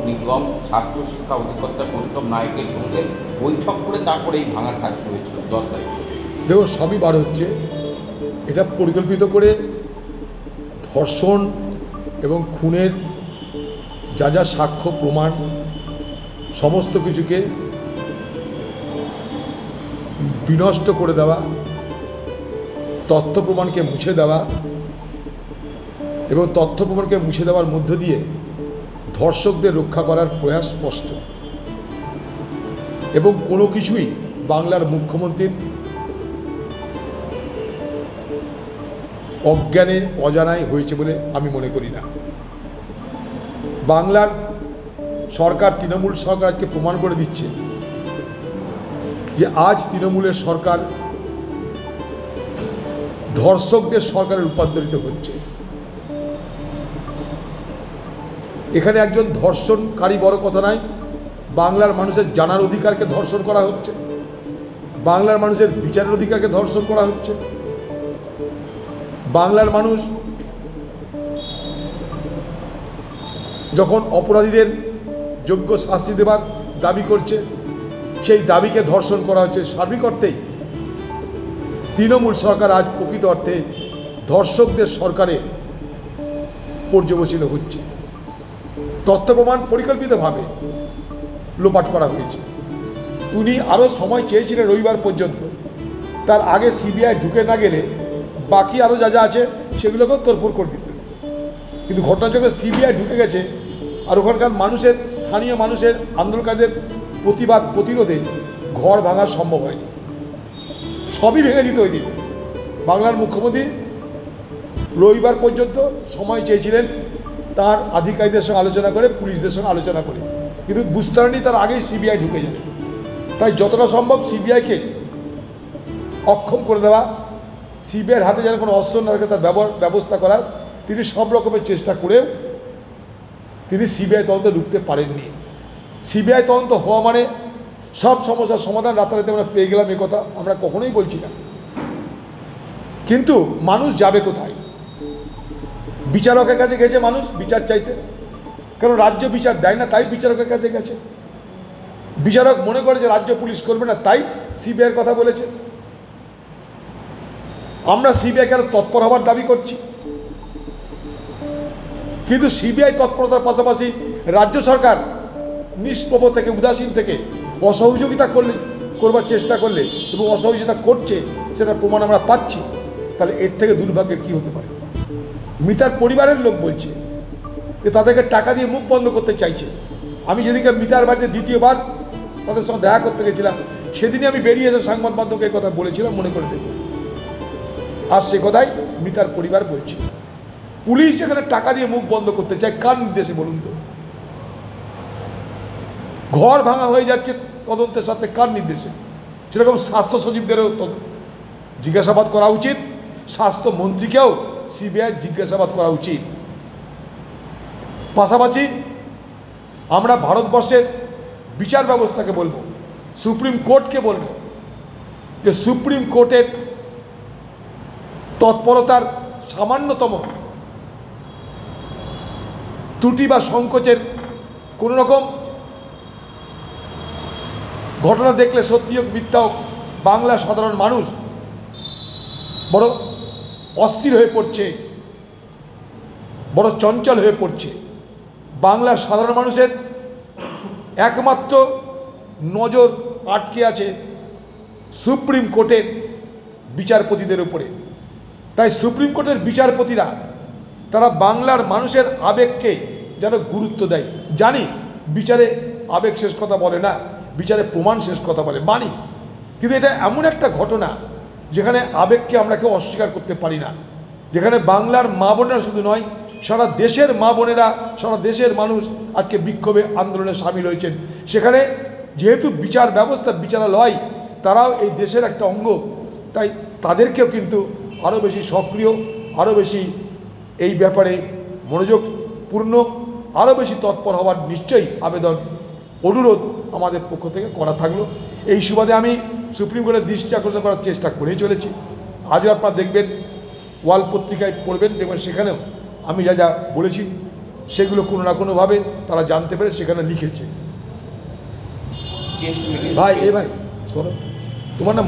নিগম স্বাস্থ্য শিক্ষা অধিকর্তা কৌস্তব নায়কের সঙ্গে বৈঠক করে তারপরে এই ভাঙার কাজ শুরু হয়েছিল 10 তারিখ। দেখুন, সবই বার হচ্ছে। এটা পরিকল্পিত করে ধর্ষণ এবং খুনের যা যা সাক্ষ্য প্রমাণ সমস্ত কিছুকে বিনষ্ট করে দেওয়া, তথ্য প্রমাণকে মুছে দেওয়া এবং তথ্য প্রমাণকে মুছে দেওয়ার মধ্য দিয়ে ধর্ষকদের রক্ষা করার প্রয়াস স্পষ্ট। এবং কোনো কিছুই বাংলার মুখ্যমন্ত্রীর অজ্ঞানে অজানায় হয়েছে বলে আমি মনে করি না। বাংলার সরকার, তৃণমূল সরকার আজকে প্রমাণ করে দিচ্ছে যে আজ তৃণমূলের সরকার ধর্ষকদের সরকারে রূপান্তরিত হচ্ছে। এখানে একজন ধর্ষণকারী বড় কথা নয়, বাংলার মানুষের জানার অধিকারকে ধর্ষণ করা হচ্ছে, বাংলার মানুষের বিচারের অধিকারকে ধর্ষণ করা হচ্ছে। বাংলার মানুষ যখন অপরাধীদের যোগ্য শাস্তি দেবার দাবি করছে, সেই দাবিকে ধর্ষণ করা হচ্ছে। সার্বিক অর্থেই তৃণমূল সরকার আজ প্রকৃত অর্থে ধর্ষকদের সরকারে পর্যবসিত হচ্ছে। তথ্য প্রমাণ পরিকল্পিতভাবে লোপাট করা হয়েছে। তিনি আরও সময় চেয়েছিলেন রবিবার পর্যন্ত, তার আগে সিবিআই ঢুকে না গেলে বাকি আরও যা যা আছে সেগুলোকেও তোড়ফোড় করে দিত। কিন্তু ঘটনাচক্রে সিবিআই ঢুকে গেছে, আর ওখানকার মানুষের, স্থানীয় মানুষের, আন্দোলনকারীদের প্রতিবাদ প্রতিরোধে ঘর ভাঙা সম্ভব হয়নি। সবই ভেঙে দিত ওই দিন। বাংলার মুখ্যমন্ত্রী রবিবার পর্যন্ত সময় চেয়েছিলেন তার আধিকারিকদের সঙ্গে আলোচনা করে, পুলিশদের সঙ্গে আলোচনা করে, কিন্তু বুঝতে পারেনি তার আগেই সিবিআই ঢুকে যাবে। তাই যতটা সম্ভব সিবিআইকে অক্ষম করে দেওয়া, সিবিআইয়ের হাতে যেন কোনো অস্ত্র না থাকে তার ব্যবস্থা করার তিনি সব রকমের চেষ্টা করেও তিনি সিবিআই তদন্তে ঢুকতে পারেননি। সিবিআই তদন্ত হওয়া মানে সব সমস্যার সমাধান রাতারাতি আমরা পেয়ে গেলাম, এ কথা আমরা কখনোই বলছি না। কিন্তু মানুষ যাবে কোথায়? বিচারকের কাছে গেছে মানুষ বিচার চাইতে, কারণ রাজ্য বিচার দেয় না, তাই বিচারকের কাছে গেছে। বিচারক মনে করে যে রাজ্য পুলিশ করবে না, তাই সিবিআইয়ের কথা বলেছে। আমরা সিবিআইকে আরও তৎপর হবার দাবি করছি, কিন্তু সিবিআই তৎপরতার পাশাপাশি রাজ্য সরকার নিষ্প্রভ থেকে, উদাসীন থেকে অসহযোগিতা করবার চেষ্টা করলে এবং অসহযোগিতা করছে সেটা প্রমাণ আমরা পাচ্ছি। তাহলে এর থেকে দুর্ভাগ্যের কী হতে পারে? মৃতার পরিবারের লোক বলছে যে তাদেরকে টাকা দিয়ে মুখ বন্ধ করতে চাইছে। আমি যেদিকে মৃতার বাড়িতে দ্বিতীয়বার তাদের সঙ্গে দেখা করতে গেছিলাম, সেদিনই আমি বেরিয়ে এসে সংবাদ মাধ্যমকে এই কথা বলেছিলাম, মনে করে দেব। আর সে কথাই মৃতার পরিবার বলছে। পুলিশ যেখানে টাকা দিয়ে মুখ বন্ধ করতে চায়, কার নির্দেশে বলুন তো? ঘর ভাঙা হয়ে যাচ্ছে তদন্তের সাথে, কার নির্দেশে? সেরকম স্বাস্থ্য সচিবদেরও জিজ্ঞাসাবাদ করা উচিত, স্বাস্থ্যমন্ত্রীকেও সিবিআই জিজ্ঞাসাবাদ করা উচিত। পাশাপাশি আমরা ভারতবর্ষের বিচার ব্যবস্থাকে বলবো, সুপ্রিম কোর্টকে বলবো যে সুপ্রিম কোর্টের তৎপরতার সামান্যতম ত্রুটি বা সংকোচের কোনো রকম ঘটনা দেখলে, সত্যি হোক মিথ্যা হোক, বাংলা সাধারণ মানুষ বড় অস্থির হয়ে পড়ছে, বড় চঞ্চল হয়ে পড়ছে। বাংলার সাধারণ মানুষের একমাত্র নজর আটকে আছে সুপ্রিম কোর্টের বিচারপতিদের উপরে। তাই সুপ্রিম কোর্টের বিচারপতিরা তারা বাংলার মানুষের আবেগকে যেন গুরুত্ব দেয়। জানি বিচারে আবেগ শেষ কথা বলে না, বিচারে প্রমাণ শেষ কথা বলে, মানি। কিন্তু এটা এমন একটা ঘটনা যেখানে আবেগকে আমরা কেউ অস্বীকার করতে পারি না, যেখানে বাংলার মা বোনেরা শুধু নয়, সারা দেশের মা বোনেরা, সারা দেশের মানুষ আজকে বিক্ষোভে আন্দোলনে সামিল হয়েছেন। সেখানে যেহেতু বিচার ব্যবস্থা, বিচারালয় তারাও এই দেশের একটা অঙ্গ, তাই তাদেরকেও কিন্তু আরও বেশি সক্রিয়, আরও বেশি এই ব্যাপারে মনোযোগপূর্ণ, আরও বেশি তৎপর হওয়ার নিশ্চয়ই আবেদন, অনুরোধ আমাদের পক্ষ থেকে করা থাকলো। এই সুবাদে আমি সুপ্রিম কোর্টের দৃষ্টি আকর্ষণ করার চেষ্টা করেই চলেছি। আজও আপনারা দেখবেন, ওয়াল পত্রিকায় পড়বেন, দেখবেন সেখানেও আমি যা যা বলেছি সেগুলো কোনো না কোনোভাবে তারা জানতে পেরে সেখানে লিখেছে। চেস্ট মিলিয়ে ভাই ভাই শোনো, তোমার না